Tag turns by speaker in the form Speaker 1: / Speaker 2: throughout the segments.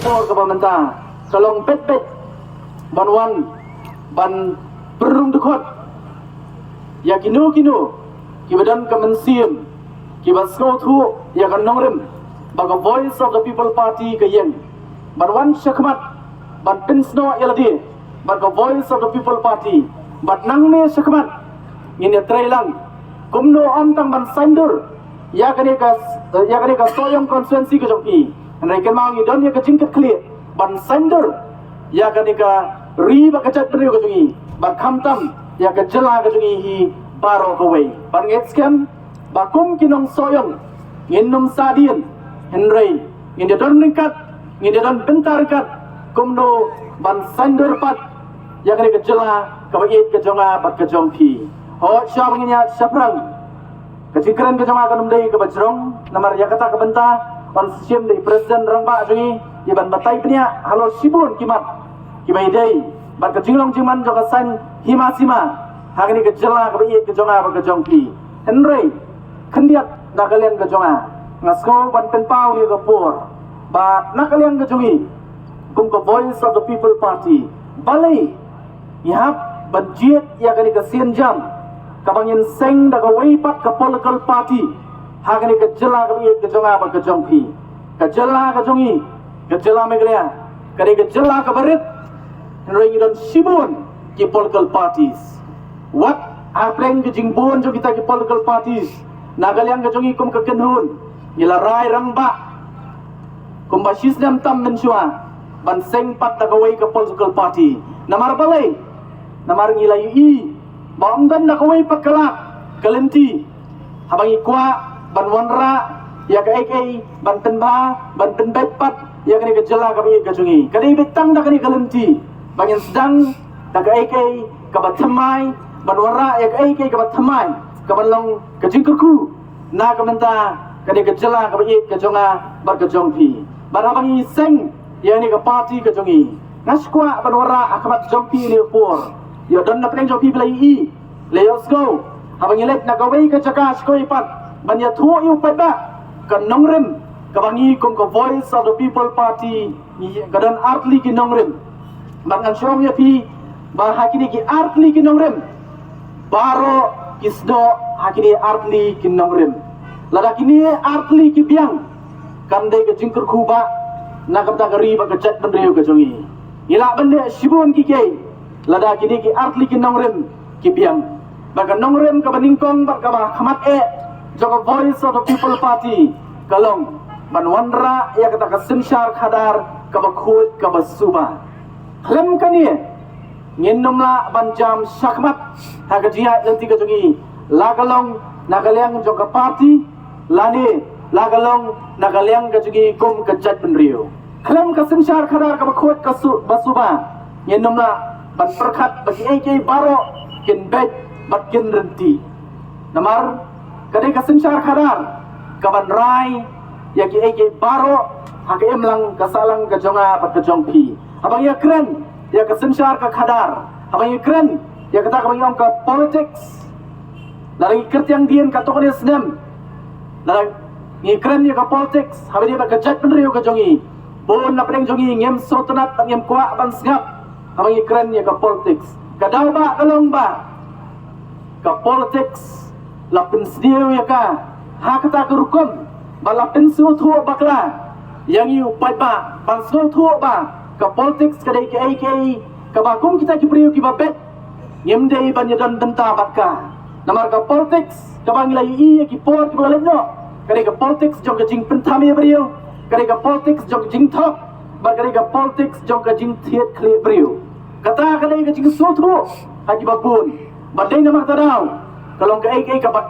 Speaker 1: por ke pementa kalong pet ban wan ban berung dekot ya kinu kibadan kemensiam kibas kau tu ya kan nongrem baga voice of the people party ke yen ban wan syakmat ban pinsno yaladi baga voice of the people party bat nangne syakmat ini trailang kumno amtang ban sandur ya kane ka soyong konstituensi ke joki nai kan mau ngidon ya ke jingkat clear ban sandur ya kane ka ri ba kachat ri ke joki ba khamtam ya ke jela ke joki hi baro ke wei ban nget scam ba kum kinong soyong nginum sadien henrei ngin don ringkat ngin don bentar kat kumno ban sandur pat ya kane ke jela ke bait ke jonga bat ke jongpi ho syam nginya saprang kecikran ke jama kanum dei ke bajrong namar ya kata ke benta on sim dei presiden rangba jungi iban batai pnia halo sibun kimat kibai dei bat ke jinglong jiman joka san himasima hagni ke jela ke bai ke jonga ba ke jongpi henrei khendiat nakalian ke jonga ngasko ban pen pau ni ke por ba nakalian ke jungi kum ke voice of the people party balai yap banjiet ya kani ke sian jam kabangin seng da wei pat ke political party hagani ke jela ke ke jonga ba ke jongpi ke jela ke jongi ke jela meglia kare ke jela ke barit roi don sibun ki political parties what apreng ke jingbon jo kita ki political parties nagaliang ke jongi kum ke kenhun ila rai rangba kum basis nam tam menshua ban seng pat da wei ke political party namar balai namar ngilai i bang dan nak wei pakalak kalenti habangi kwa ban wanra ya ka ek ban tenba ban tenbet pat ya kani ke jela ka bi ka jungi kani betang da kani kalenti bangin sedang da ka ek ka bathamai ban wanra ya ka ek ka bathamai ka balong ka jingkurku na ka menta kani ke jela ka bi ka jonga bar ka jongpi ban habangi seng ya ni ka party ka jungi naskwa ban wanra akabat jongpi ni por yo don na pleng jopi play i let's go habang ilet na gaway ka jakas ko ipat banya thuo yu pa ba kan nongrem kabangi kum ko voice of the people party ni gadan artli ki nongrem bangan syong ya pi ba hakini ki artli ki nongrem baro kisdo hakini artli ki nongrem lada kini artli ki biang kan dei ka jingkur khuba na kam ta gari ba ka chat ban reu ka jongi ila bande sibun ki kei lada kini ki artli ki nongrem ki biang baga nongrem ka baningkong ba ka ba khamat joka voice of the people party kalong banwanra ya kata ka sinshar khadar ka ba khut ka ba suba khlem kani nginnumla banjam shakmat ha ka jia lenti ka jogi lagalong nagaliang joka party lani lagalong nagaliang ka jogi kum ka jat benrio khlem ka sinshar khadar ka ba khut ka suba nginnumla ban perkhat bagi ek baro kin bet bat kin renti namar kadai ka sinshar khadar ka ban rai ya ki ek baro hak emlang ka salang ka jonga bat ka jongpi abang ya kren ya ka sinshar ka khadar abang ya kren ya kata ka bang ka politics lagi kertiang dien ka tokone snem lagi ni kren ya ka politics habis dia ka jat penrio ka jongi bon na preng jongi ngem sotonat ngem kwa ban sngap abang ikran ya ka politics kadau ba kalong ba ka politics lapin sdiu ya ka ha kata ka rukum ba lapin su thu bakla yang yu pai ba ban su thu ba ka politics kadai ke ai ka ba kum kita ki priu ki ba bet ngem dei ban yadan denta bakka namar ka politics ka bang lai i ki por ki ba lenno kadai ka politics jong ka jing pentami priu kadai ka politics jong jing thop ba kadai ka politics jong ka jing thiet khle priu kata kadai ka jing sotru haji babun badai nama tadau kalong ka ek ka ba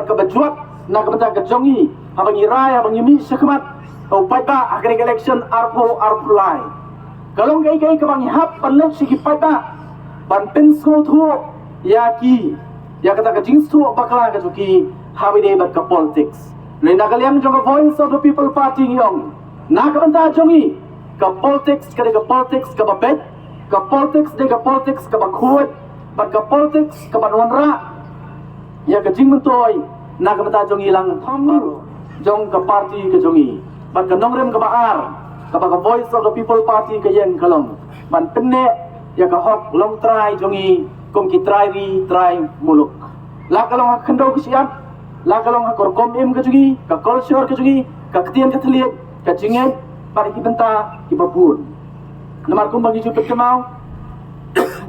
Speaker 1: ka bajuat na ka bata ka jongi habang irai habang yumi sakmat o pai ba agri election arpulai kalong ka ek ka bang hap panlen sigi pai ba ban pen sotru ya kata ka jing su bakla ka joki hawi dei bat ka politics le na kaliang jong voice of the people party yong na ka banta jongi ka politics ka ba bet ka politics de ka politics ka bakhut bat ka politics ka banwanra ya ka jing mentoy na ka bata jong ilang thamu jong ka party ka jongi bat ka nongrem ka baar kapag Voice of the People Party kayen kalong ban penne ya ka hok long try jongi kom ki try ri try muluk la kalong khando kisian la kalong kor kom im ka jugi ka culture ka jugi ka ketian ka thliet ka jingen pari ki benta ki babun namar kum bagi jupet kemau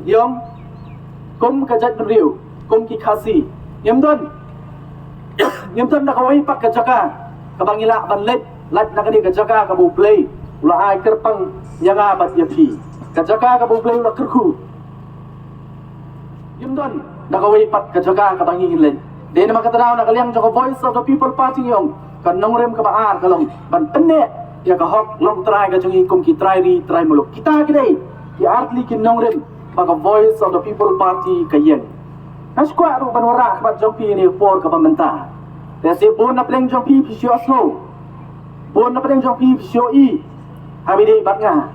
Speaker 1: yong kum ka jat riu kum ki khasi yamdon nak kawai pak ka jaka ka bangila ban let lat na kani ka jaka ka bu play ula ai kerpang yanga bat yapi ka jaka ka bu play ula kerku yamdon nak kawai pak ka jaka ka bangi let de na makatanaw na kaliang joko Voice of the People Party yong kan nongrem ka baar kalong ban penne ya ka hok long try ka jongi kum ki try ri try muluk kita kidai ki artli ki nongrem baka Voice of the People Party kayen naskwa ru banwara kabat jongpi ni por ka pamenta tesi bon na pleng jongpi pisio snow bon na pleng jongpi pisio i habide batnga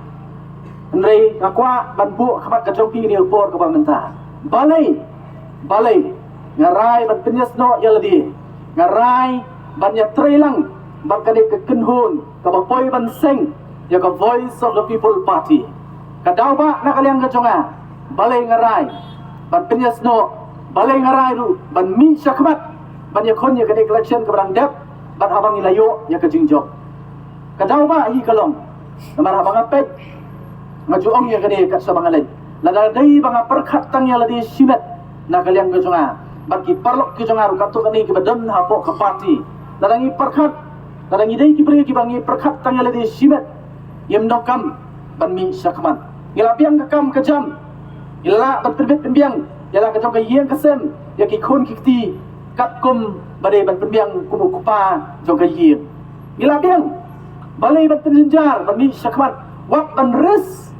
Speaker 1: nrei kakwa ban bu kabat ka jongpi ni por ka pamenta balai ngarai ban penyes no yaladi ngarai ban ya trailang ban kade ke kenhun ka bapoi ban seng ya ka Voice of the People Party kadaw ba na kaliang ka jonga balai ngarai ban penyes no balai ngarai ru ban mi syakmat ban ya kon ya kade election ke barang dep ban habang ilayo ya ke jingjok kadaw ba hi kalong namar habang apet ngajuong ya kade kat sabangalay lada dai banga perkhat tang ya ladi simet na kaliang ke jonga ban ki parlok ke jonga ru katu kani ke badan hapo ke parti ladangi perkhat ladangi dai ki beri ki bangi perkhat tang ya ladi simet yem dokam ban mi syakmat ngelapiang ke kam ke jam ila ban terbit pembiang yala ka jong ka yeng kasem ya ki khon ki ti kat kum bade ban pembiang kumu kupa jong ka yeng ila biang balai ban penjenjar ban mi syakmat wak ban res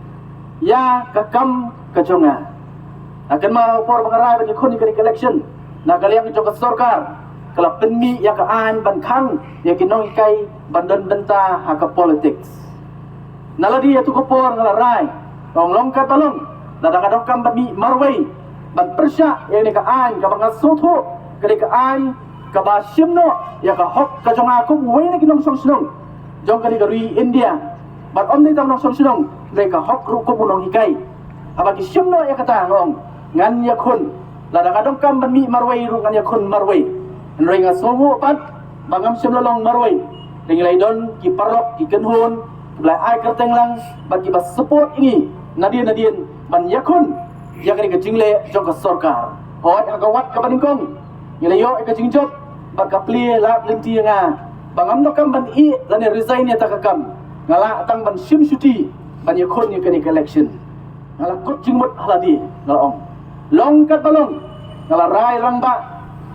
Speaker 1: ya ka kam ka jonga akan mau por pengarai ban khon ni election na kaliang jong ka sarkar kala penmi ya ka an ban khang ya ki nong kai ban dan benta ha ka politics naladi ya tu ko por ngala rai long ka balong dadang kam ban mi marwai ban persya yang ka an ka bang soto ka ka an ka ba simno ya ka hok ka jonga ku wei ni kinong song sinong jong ka ni ka ri India ban om ni tam nong song sinong le ka hok ru ku nong hikai aba ki simno ya kata ngong ngan ya khun la da kadong kam ban mi marwai ru ngan ya khun marwai nrei nga sowo pat bangam simlo long marwai dingilai don ki parlok ki kenhun lai ai ka tenglang ban ki ba support ini nadien ban ya khun ya kani ka jingle jong ka sarkar hot ka wat ka baningkong ilayo ka jingjop ba ka pli la lenti nga bangam no kam ban i la ne resign ya takakam ngala tang ban sim suti ban ya khon ya kani ka election ngala kot jingmot haladi ngala ong long kat balong ngala rai rangba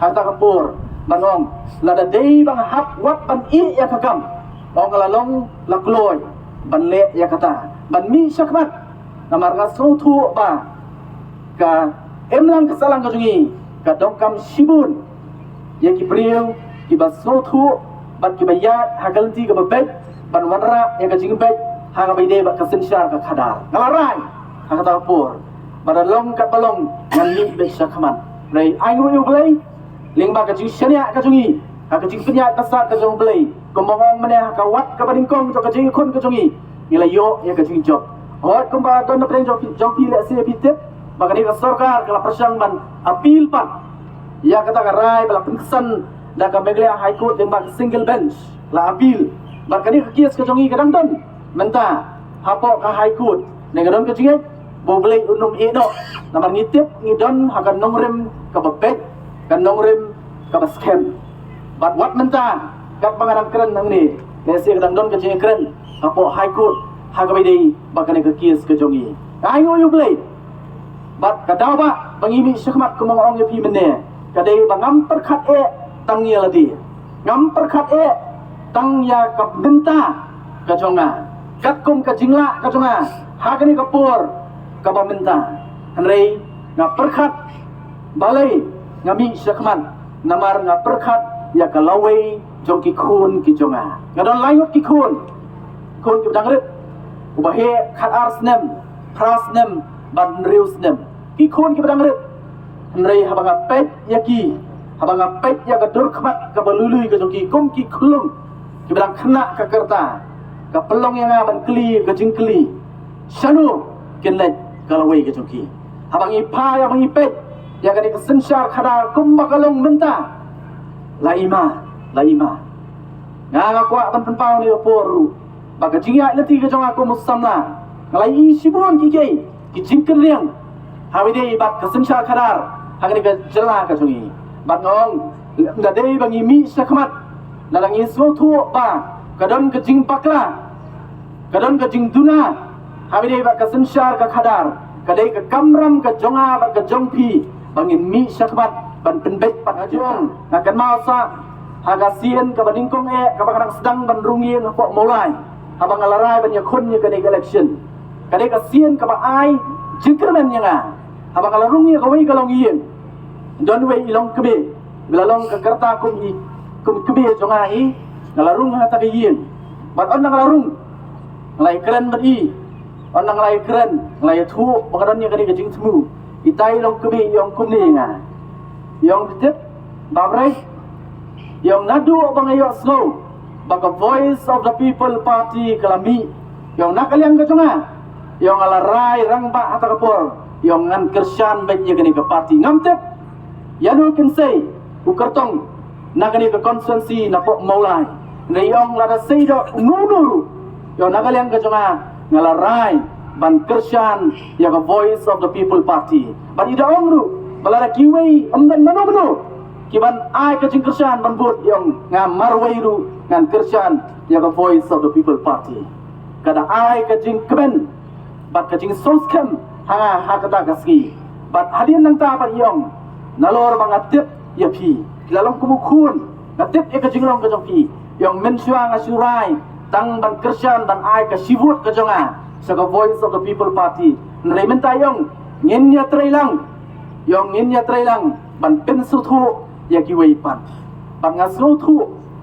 Speaker 1: hata kapur banong la da dei bang hap wat ban i ya kakam ong ngala long la kloy ban le ya kata ban mi syakmat namar nga sotu ba ka emlang kesalang ka jungi ka dongkam sibun ya ki priu ki basotu ban ki bayat hagalti ka babet ban wanra ya ka jingbet ha ka bayde ba ka sensyar ka khadar ngalarai ha ka tapur badalong ka balong ngan ni be syakman rai aingu yu blai ling ba ka jing syania ka jungi ha ka jing penya tasat ka jong blai komong mane ha ka wat ka badingkong to ka jing khon ka jungi ilayo ya ka jing job hot kumba don na preng jong pi le se pitep baka ni ka sarkar kala prasyang ban appeal pa ya kata ka rai bala pengkesan da ka meglia high court deng bak single bench la appeal baka ni ka kias ka jongi kadang don menta hapo ka high court neng don ka jinget bo blai unum e do namar ngitip ngidon hakan nongrem ka babet kan nongrem ka baskem bat wat menta kat pangarang keren nang ni nesi kadang don ka jinget keren hapo high court hagabai dei baka ni ka kias ka jongi ai ngoy blai bat kadaw ba bangimi syakmat kumong ong yapi mene kadai bangam perkhat e tang ya ladi ngam perkhat e tang ya ka benta ka jonga kat kum ka jingla ka jonga hagani ka por ka bamenta hanrei nga perkhat balai ngami syakmat namar nga perkhat ya ka lawai jong ki khun ki jonga ngadon layot ki khun ki dangret ubahe khat arsnem prasnem ban riusnem ki khon ki badang ret nrei habanga pet yaki habanga pet ya ka dur khmat ka balului ka joki kom ki khulum ki badang khna ka kerta ka pelong yang ban kli ka jing kli shanu kinlet kalawai ka jongki habang ipa yang ipet ya kani ka sensyar khada kum bakalong menta laima nga kwa ban penpau ni oporu baga jinga leti ka jong aku musamna ngalai sibun ki jingkel liang hawide bak ka sensyar khadar hagani ka jela ka jongi bat ngong ngadei bangi mi sakmat nalangi sotu ba kadon ka jing pakla kadon ka jing duna hawide bak ka sensyar ka khadar kadai ka kamram ka jonga bak ka jongpi bangi mi sakmat ban penbet pat ajong nakan masa haga sien ka baningkong ka bakadang sedang ban rungi ngapok mulai habang alarai ban yakun nya kadai election kadai ka sien ka ba ai jingkermen nya habang alarungi ka wei kalong ien don wei ilong kebe belalong ka kerta kum kebe jonga i ngalarung hata ka ien bat on ngalarung ngalai keren bat i on ngalai keren ngalai thu bakadon nya kadai ka jing temu itai long kebe yong kum ni nga yong tip babrai yong nadu bangayo slow baka voice of the people party kalami yong nakaliang ka jonga yong alarai rangba hata kapor yong ngan kersyan baiknya kini ke parti ngamtep yanu can say ukartong nakani ke konstituensi napok maulai ngayong lada seido nunuru yong nakaliang ka jonga ngalarai ban kersyan ya ke voice of the people party ban ida ongru balada kiwei amdan manu kiban ai ka jing kersyan ban bot yong ngamarwei ru ngan kersyan ya ke voice of the people party kada ai ka jing keben bat ka jing soskem hanga hakata kaski bat hadin nang ta pat yong nalor bangatip ya pi lalong kumukun natip e ka jinglong ka jongpi yong mensyua ngasurai tang ban kersyan dan ai ka sibut ka jonga sa ka voice of the people party nremen ta yong ngenya trailang ban pensu thu ya ki wei pan ban ngasu thu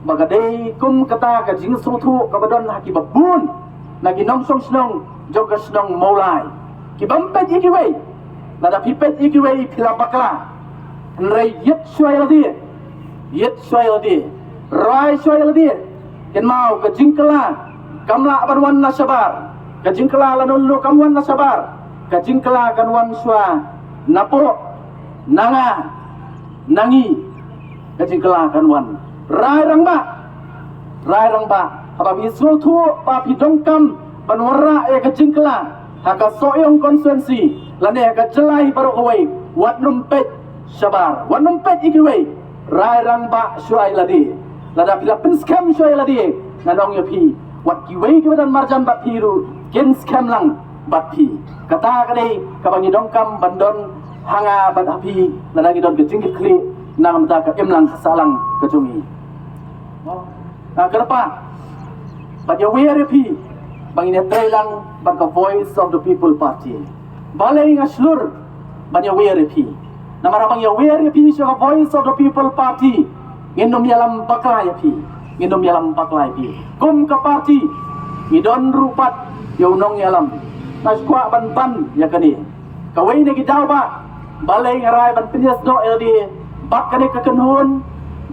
Speaker 1: bagadei kum kata ka jing su thu ka badon haki babun nagi nong song snong joga snong maulai ki bampet iki wei nada pipet iki wei pilapakla nrai yet swai ladi rai swai ladi ken mau ka jingkala kamla banwan na sabar ka jingkala lanullu kamwan na sabar ka jingkala kanwan swa napo nanga nangi ka jingkala kanwan rai rangba hababi sultu pa pidongkam banwara e ka jingkala haka soyong konstituensi lane haka jelai baru kawai wat numpet sabar wat numpet ikiwai rai rangba syuai ladi lada pila penskam syuai ladi nanong yapi wat kiwai kebadan marjan bat piru ken skam lang bat pi kata kadai kabangi dongkam bandon hanga bat api lada gidon kejingkit kli nang mata ka emlang kasalang kejungi nah kenapa bat yawi yapi bangine trailang bangka voice of the people party balai ngaslur banya WRP namarabang ya WRP siya voice of the people party nginom yalam bakla yapi kum ka party ngidon rupat yaunong yalam naskwa ban ya kani kawai na gidaw ba balai ngaray ban pinyas do LD bak kani ka kanhon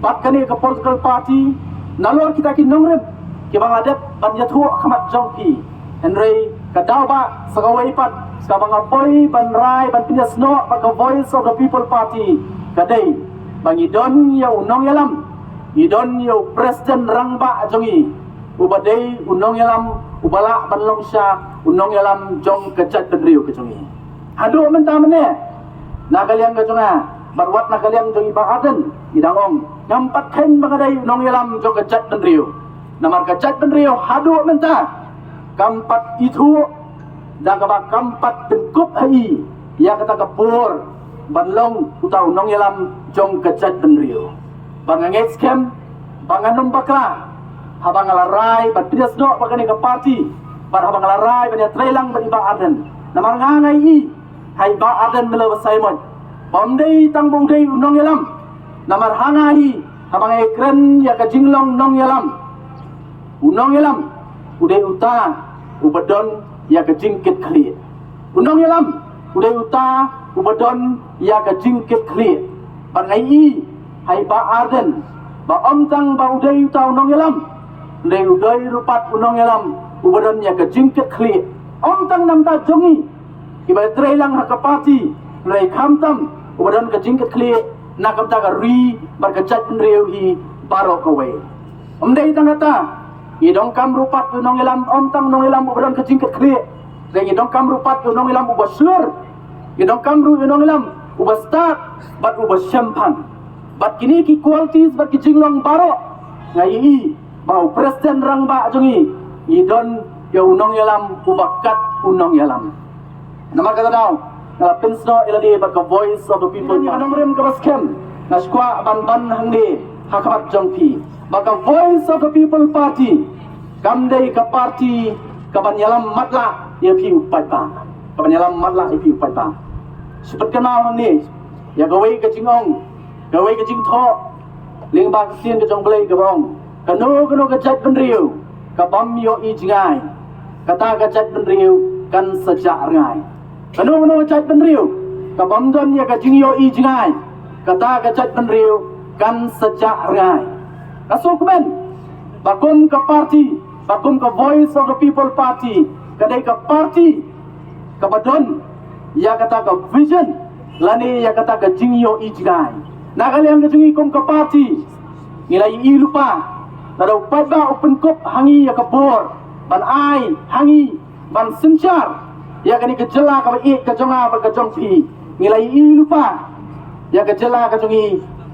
Speaker 1: bak kani ka political party nalor kita kinongrem kibang adep banjathu khamat jongpi Henry kadaw ba sa kawaipat sa mga boy banray ban pinyas no pagka voice of the people party kaday bangidon yaw unong yalam idon yaw president rangba jongi ubaday unong yalam ubala banlong siya unong yalam jong kajat penriyo kajongi hado man tamane nagaliang kajonga barwat nagaliang jong ibakaden idangong ngampat ken bagaday unong yalam jong kajat penriyo namar kajat penriyo hado man ta kampat itu dah kabak kampat tengkup hai ya kata kapur banlong utau nong yalam jong kejat penrio banganget scam banganum bakla habang alarai bat pidas do bakani ka party bar habang alarai banya trailang ban iba aden namar ngangai i hai ba aden melo Simon bomdei tang bomdei nong yalam namar hangai habang ekren ya ka jinglong nong yalam unong yalam udai uta ubadon ya ka jingkit kli unong yalam udai uta ubadon ya ka jingkit kli bangai i hai ba arden ba omtang ba udai uta unong yalam ndai udai rupat unong yalam ubadan ya ke jingket kli om tang nam ta jongi iba trailang ha ka party ndai khamtam ubadan ke jingket kli nakam ta ka ri bar ka chat reu hi barok away om dai tang kata idong kam rupat unong yalam om tang nong yalam ubadan ke jingket kli dai idong kam rupat unong yalam ubaslur idong kam ru unong yalam ubastat bat ubasyampang bat kini ki qualities bat ki jinglong baro ngai i bau presiden rang ba jongi idon ya unong yalam ubakat unong yalam nama kata dau ngala pensno iladi bat ka voice of the people ni anong rem ka baskem na skwa ban hangde hakabat jongpi baka voice of the people party kamdei ka party ka ban yalam matla ya pi upai ba ka ban yalam matla ya pi upai ba seperti kenal hangni ya gawai ka jingong gawai ka jing tho ling ba ka sien ka jong blai ka bong kano ka chat ben riu ka bam yo i jingai kata ka chat ben riu kan sejak ngai kano ka chat ben riu ka bam don ya ka jing yo i jingai kata ka chat ben riu kan sejak ngai kasuk ben bakum ka party bakum ka voice of the people party kadai ka party ka badon ya kata ka vision lani ya kata ka jing yo i jingai nakaliang ka jingi kom ka party nilai i lupa tada upat ba open cup hangi ya kabor ban ai hangi ban sencar ya kani kejela ka i ka jonga ba ka jong pi nilai i lupa ya kejela ka jongi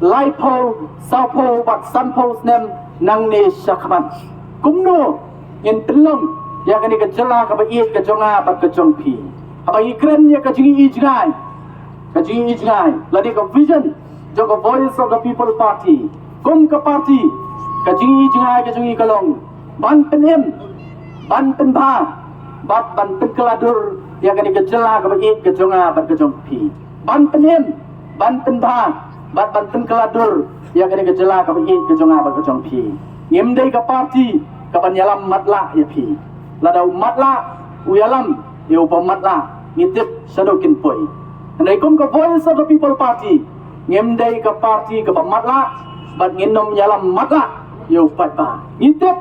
Speaker 1: laipo saupo bat sanpo snem nang ne shakman kumno yen telong ya kani kejela ka i ka jonga ba ka jong pi apa i kren ya ka jingi i jingai ka jingi i jingai lani ka vision joga voice of the people party kum ka party ka jingi jingai ka jingi kalong ban penem ban penba bat ban pengkeladur ya kani ka jela ka bagi ka jonga ban ka jong pi ban penem ban penba bat ban pengkeladur ya kani ka jela ka bagi ka jonga ban ka jong pi ngem dei ka party ka ban yalam matla ya pi ladau matla uyalam ya upa matla ngitip sadokin poi andai kum ka voice of the people party ngem dei ka party ka matla bat nginom yalam matla yo pat ba ngitip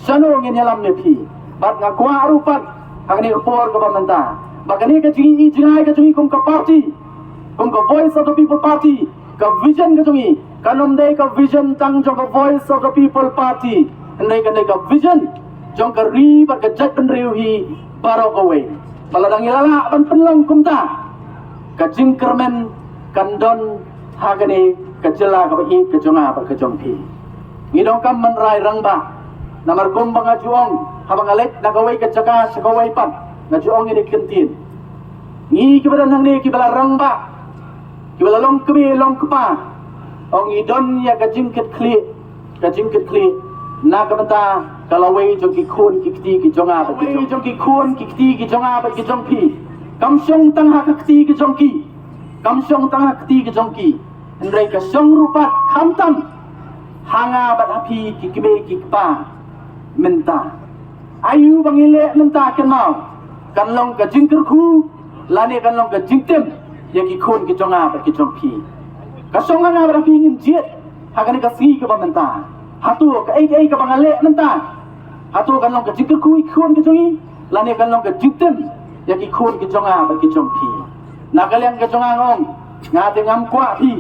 Speaker 1: sano ngin yalam ne pi bat ngakwa rupat hangni por ka pamanta bakani ka jingi jingai ka jingi kum ka party kum ka voice of the people party ka vision ka jingi kanom dei ka vision tang jong ka voice of the people party ndai ka vision jong ka ri bat ka jat ben riu hi baro ka we baladang ilala ban penlong kum ta ka jingkermen kandon hagane kejela ka i ke jonga ba ke jongpi ngidong kam menrai rangba namar kum banga juong habang alet nakawai ke jaka sakawai pat na juong ini kentin ngi kibadan hang ni kibala rangba kibala long kebe long kepa ong idon ya ka jingket kli na ka banta kalawai jongki khun kikti ki jonga ba ke jongki khun kikti ki jonga ba ke jongpi kam syong tang ha kikti ki jongki kam syong tang ha kikti ki jongki ndai ka syong rupat khamtam hanga bat api ki kibe ki pa menta ayu bangile menta kenau kan long ka jingker khu lani kan long ka jingtem ya ki khon ki jonga ba ki jongpi ka syong hanga bat api ngin jet hagani ka si ka ba menta hatu ka ai ka bangale menta hatu kan long ka jingker khu khon ki jongi lani kan long ka jingtem ya ki khon ki jonga ba ki jongpi nakaliang ka jonga ngong ngate ngam kwa pi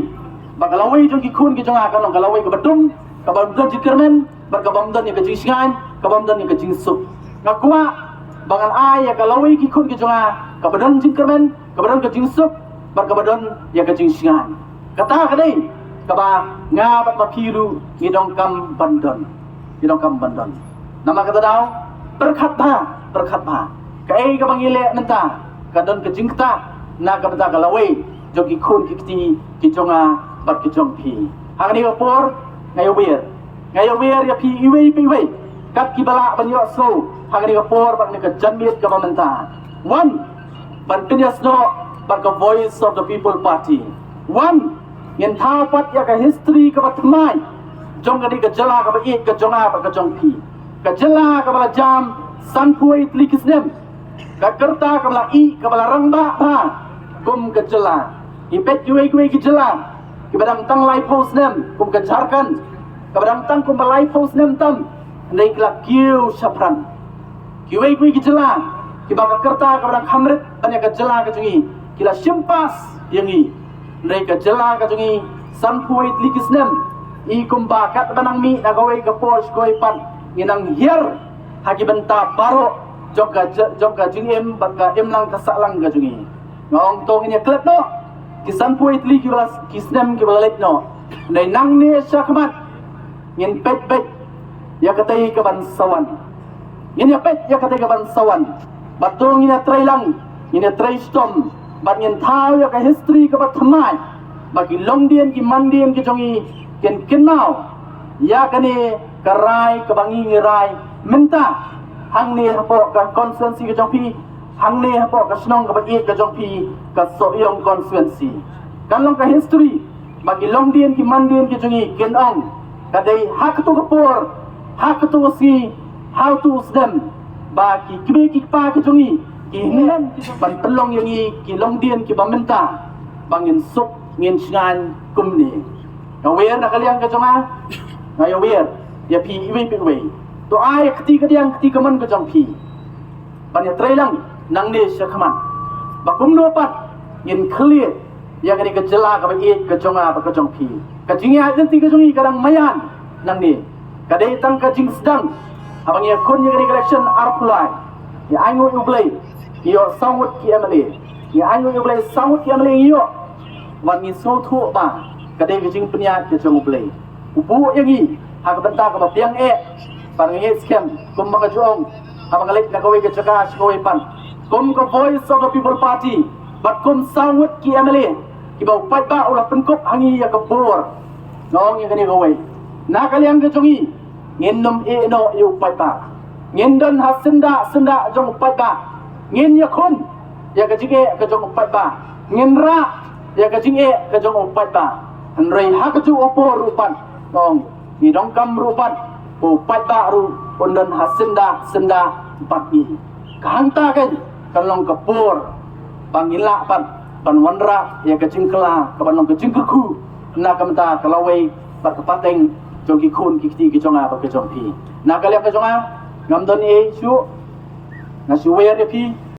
Speaker 1: bakalawai jong ki khun ki jong akan long kalawai ka badum ka bamdan jikermen bar ka bamdan ni ka jingan ka bamdan ni ka jingsuk ngakwa bangal ai ya kalawai ki khun ki jong ka badan jikermen ka badan ka jingsuk bar ka badan ya ka jingan kata ka dei ka ba nga bat mapiru ngidong kam bandon nama kata dau berkat ba ka ai ka bangile menta ka don ka jingta na ka bata kalawai jong ki khun ki ti ki jonga bat ki jong pi hang ni por ngayo wer ya pi iwe kat ki bala ban yo so hang ni por bat ni ka jamit ka pamenta one ban pinyas no bat ka voice of the people party one yen thao pat ya ka history ka bat mai jong ka ni ka jala ka ba ik ka jonga bat ka jong pi ka jala ka bala jam san puai tlikisnem ka kerta ka bala i ka bala rangba pa kum ka jala ipet kuwe ki jala ki badang tang lai post nem kum ka jharkan ka badang tang kum lai post nem tam nei kelak kiu sapran kiwei kui kijela kibaka kerta kabang hamret banyak kejela kejungi kila simpas yangi nei kejela kejungi sampuai likisnem I kumbakat banang mi nagawai kapos koi pan inang hier hagi benta baro jogga jingem baka emlang kasalang kejungi ngong tong ini klep no kisampuai likibas kisnem kibalet no nei nang ni syakmat ngin pet ya katai ke bansawan ngin ya pet ya katai ke bansawan batung ngin trai lang ngin trai storm bat ngin thau ya ka history ke bat thamai bagi longdian ki mandian ki jongi ken mau ya kani karai ke bangi ngirai minta hang ni hapo ka constituency ke jongpi hang ni hapo ka snong ke bagi ke jongpi ka soyong constituency kalong ka history bagi longdian ki mandian ki jongi ken ong kadai hak tu kapur hak tu si how to them bagi kibe ki pa ke jongi ki hinan ban telong yang ki longdian ki bamenta bangin sup ngin singan kumni ngawer na kaliang ke jonga ngawer ya pi iwi pi we to ai kti ka man ke jong pi ban ya trailang nang ne syakman bakum no pat ngin clear ya kani ke jela ka ba ke jonga ba ke jong pi ka jingya identity ke jongi kadang mayan nang ni kadai tang ka jing sedang abang ya kon ya kani collection arpulai ya aingo ublai yo sawut ki amale ya aingo ublai sawut ki amale yo wan ni so thu ba kadai ke jing penya ke jong ublai ubu yang ni hak benta ka ba piang parang scam kum ba ka jong abang lek na kawai ke jaga skoi pan kum ka voice of the people party bat kum sawut ki amale ki ba upat ba ulah penkop hangi ya kabur ngong yang kani kawai na kaliang ke jongi ngin nom no yu upat ba ngin don hasenda senda jong upat ba ngin ya khun ya ka jige ka jong upat ba ngin ra ya ka jige ka jong upat ba an rei ha ka ju opor rupan ngong ni dong kam rupan upat ba ru pondon hasenda senda upat ni kahanta kan kalong kapur pangila pan wanra ya ka jingkla ka banong ka jingku na kamta kalawai bar kapateng jong ki khun ki ti ki jonga ba ka jong pi na kalya ka jonga ngamdon e su na su wer pi